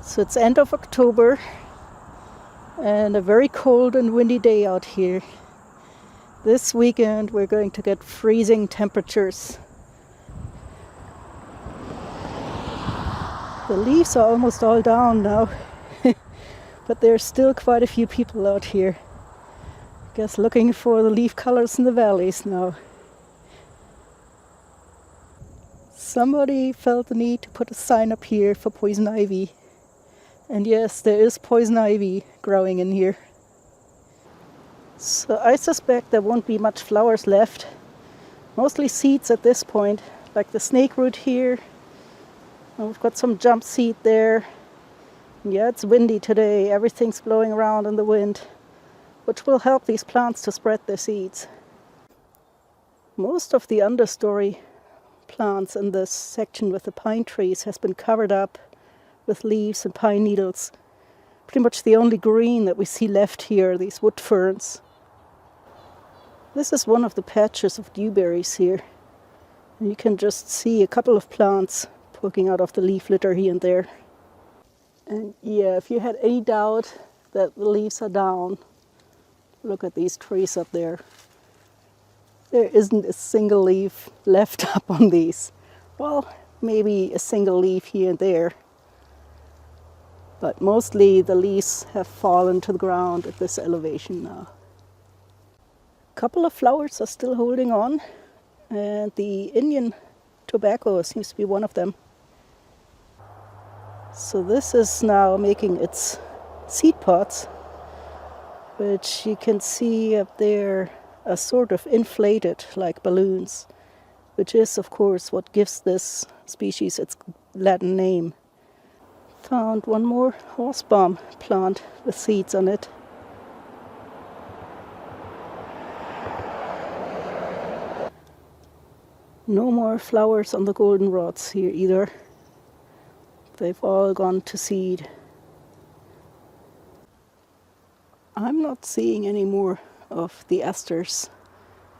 So it's end of October and a very cold and windy day out here. This weekend we're going to get freezing temperatures. The leaves are almost all down now, but there's still quite a few people out here. I guess looking for the leaf colors in the valleys now. Somebody felt the need to put a sign up here for poison ivy. And yes, there is poison ivy growing in here. So I suspect there won't be much flowers left. Mostly seeds at this point, like the snakeroot here. And we've got some jump seed there. Yeah, it's windy today. Everything's blowing around in the wind, which will help these plants to spread their seeds. Most of the understory plants in this section with the pine trees has been covered up with leaves and pine needles. Pretty much the only green that we see left here are these wood ferns. This is one of the patches of dewberries here. And you can just see a couple of plants poking out of the leaf litter here and there. And yeah, if you had any doubt that the leaves are down, look at these trees up there. There isn't a single leaf left up on these. Well, maybe a single leaf here and there. But mostly the leaves have fallen to the ground at this elevation now. A couple of flowers are still holding on, and the Indian tobacco seems to be one of them. So this is now making its seed pods, which you can see up there are sort of inflated like balloons, which is of course what gives this species its Latin name. Found one more horsebalm plant with seeds on it. No more flowers on the goldenrods here either. They've all gone to seed. I'm not seeing any more of the asters,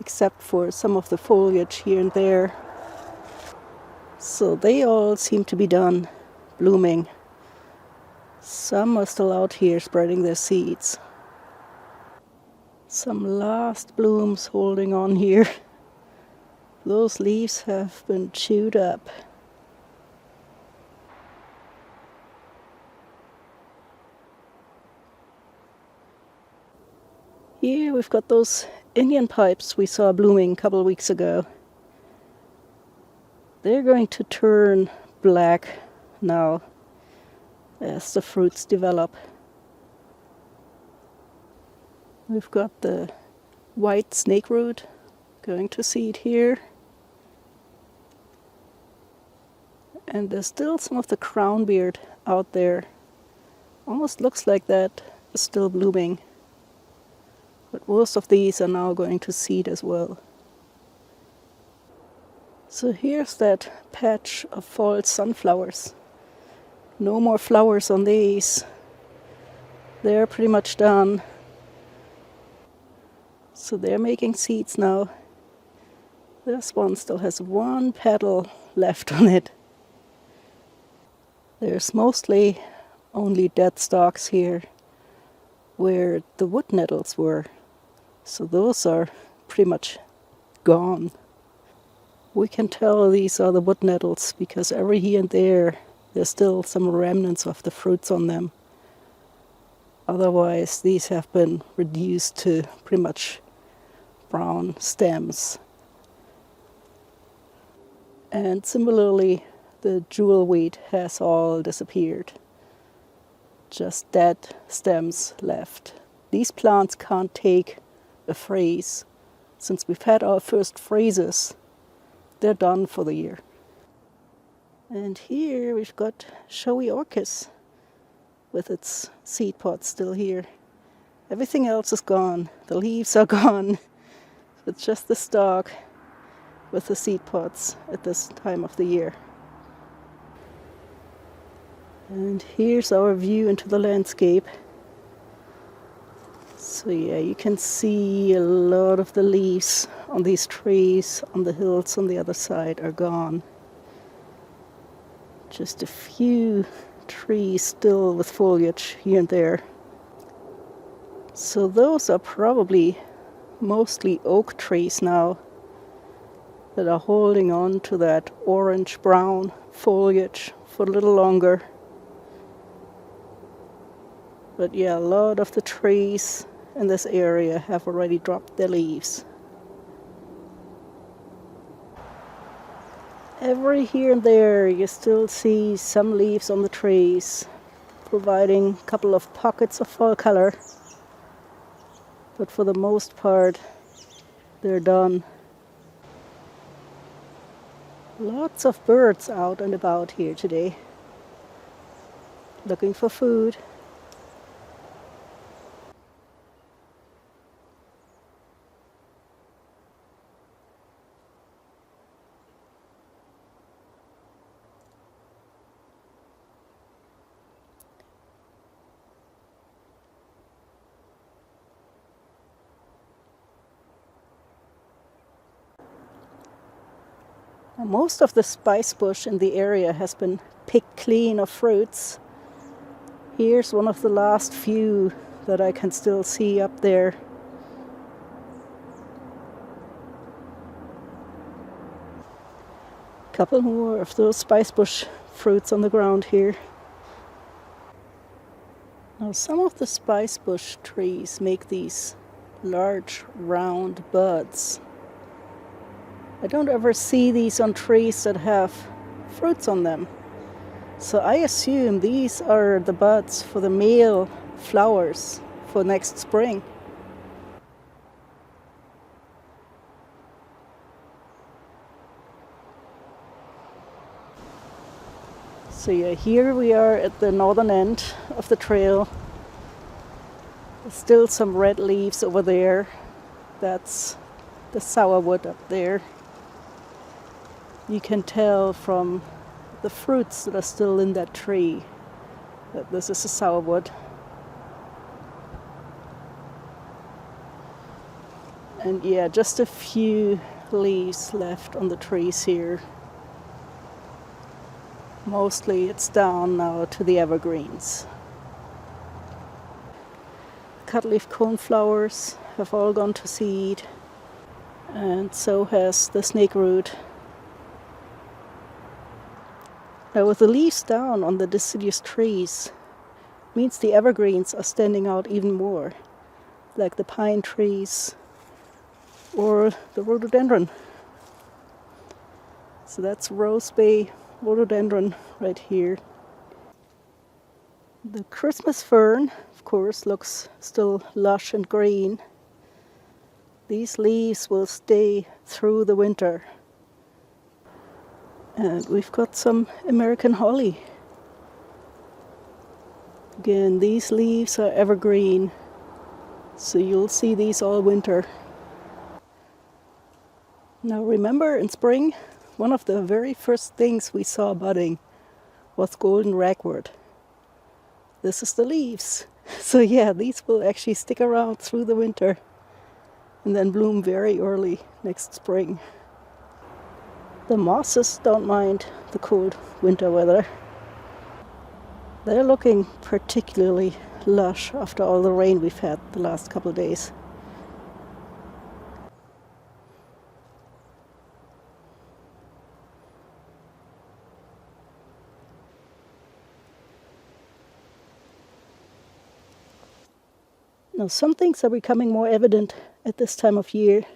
except for some of the foliage here and there. So they all seem to be done blooming. Some are still out here spreading their seeds. Some last blooms holding on here. Those leaves have been chewed up. Here we've got those Indian pipes we saw blooming a couple of weeks ago. They're going to turn black now as the fruits develop. We've got the white snakeroot going to seed here. And there's still some of the crownbeard out there. Almost looks like that is still blooming. But most of these are now going to seed as well. So here's that patch of fall sunflowers. No more flowers on these. They're pretty much done. So they're making seeds now. This one still has one petal left on it. There's mostly only dead stalks here where the wood nettles were. So those are pretty much gone. We can tell these are the wood nettles because every here and there's still some remnants of the fruits on them. Otherwise, these have been reduced to pretty much brown stems. And similarly, the jewelweed has all disappeared. Just dead stems left. These plants can't take a fraise. Since we've had our first fraises, they're done for the year. And here we've got showy orchis with its seed pods still here. Everything else is gone. The leaves are gone. It's just the stalk with the seed pods at this time of the year. And here's our view into the landscape. So yeah, you can see a lot of the leaves on these trees on the hills on the other side are gone. Just a few trees still with foliage here and there. So those are probably mostly oak trees now that are holding on to that orange-brown foliage for a little longer. But yeah, a lot of the trees in this area have already dropped their leaves. Every here and there you still see some leaves on the trees, providing a couple of pockets of fall color. But for the most part, they're done. Lots of birds out and about here today, looking for food. Most of the spice bush in the area has been picked clean of fruits. Here's one of the last few that I can still see up there. A couple more of those spice bush fruits on the ground here. Now some of the spice bush trees make these large round buds. I don't ever see these on trees that have fruits on them. So I assume these are the buds for the male flowers for next spring. So yeah, here we are at the northern end of the trail. There's still some red leaves over there. That's the sourwood up there. You can tell from the fruits that are still in that tree that this is a sourwood. And yeah, just a few leaves left on the trees here. Mostly it's down now to the evergreens. Cutleaf coneflowers have all gone to seed, and so has the snakeroot. Now with the leaves down on the deciduous trees, means the evergreens are standing out even more, like the pine trees or the rhododendron. So that's Rose Bay rhododendron right here. The Christmas fern, of course, looks still lush and green. These leaves will stay through the winter. And we've got some American holly. Again, these leaves are evergreen, so you'll see these all winter. Now remember, in spring, one of the very first things we saw budding was golden ragwort. This is the leaves. So yeah, these will actually stick around through the winter and then bloom very early next spring. The mosses don't mind the cold winter weather. They're looking particularly lush after all the rain we've had the last couple of days. Now some things are becoming more evident at this time of year.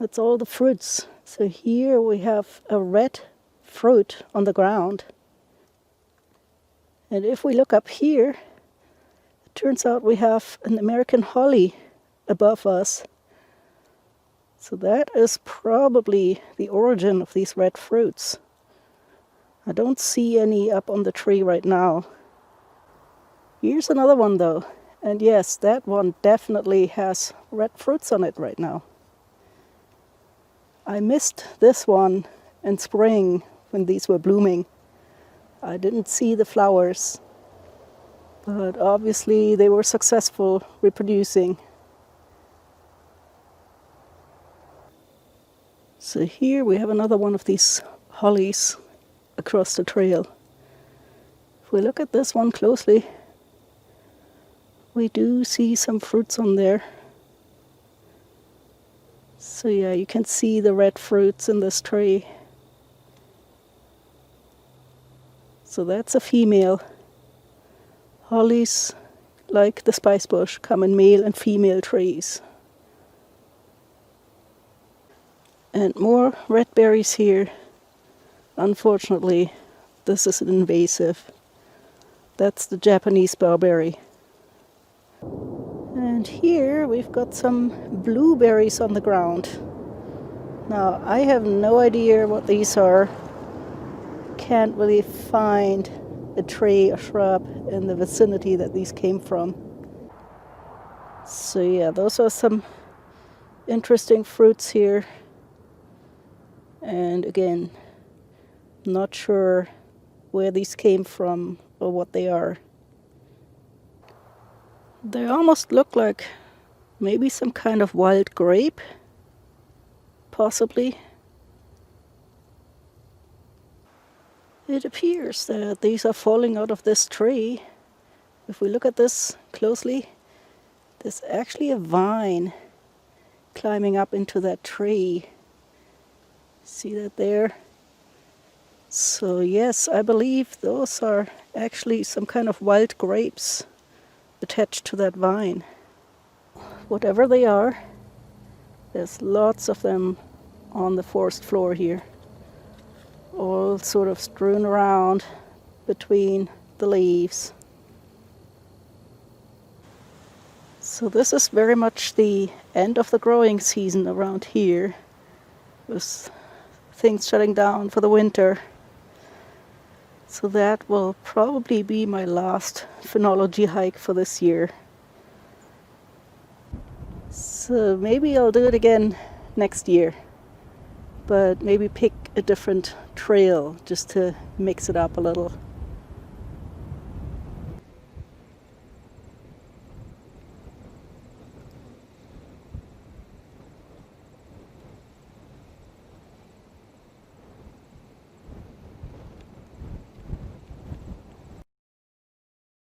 That's all the fruits. So here we have a red fruit on the ground. And if we look up here, it turns out we have an American holly above us. So that is probably the origin of these red fruits. I don't see any up on the tree right now. Here's another one though. And yes, that one definitely has red fruits on it right now. I missed this one in spring when these were blooming. I didn't see the flowers, but obviously they were successful reproducing. So here we have another one of these hollies across the trail. If we look at this one closely, we do see some fruits on there. So yeah, you can see the red fruits in this tree. So that's a female. Hollies, like the spice bush, come in male and female trees. And more red berries here. Unfortunately, this is an invasive. That's the Japanese barberry. And here we've got some blueberries on the ground. Now, I have no idea what these are. Can't really find a tree or shrub in the vicinity that these came from. So yeah, those are some interesting fruits here. And again, not sure where these came from or what they are. They almost look like maybe some kind of wild grape, possibly. It appears that these are falling out of this tree. If we look at this closely, there's actually a vine climbing up into that tree. See that there? So yes, I believe those are actually some kind of wild grapes attached to that vine. Whatever they are, there's lots of them on the forest floor here, all sort of strewn around between the leaves. So this is very much the end of the growing season around here, with things shutting down for the winter. So that will probably be my last phenology hike for this year. So maybe I'll do it again next year, but maybe pick a different trail just to mix it up a little.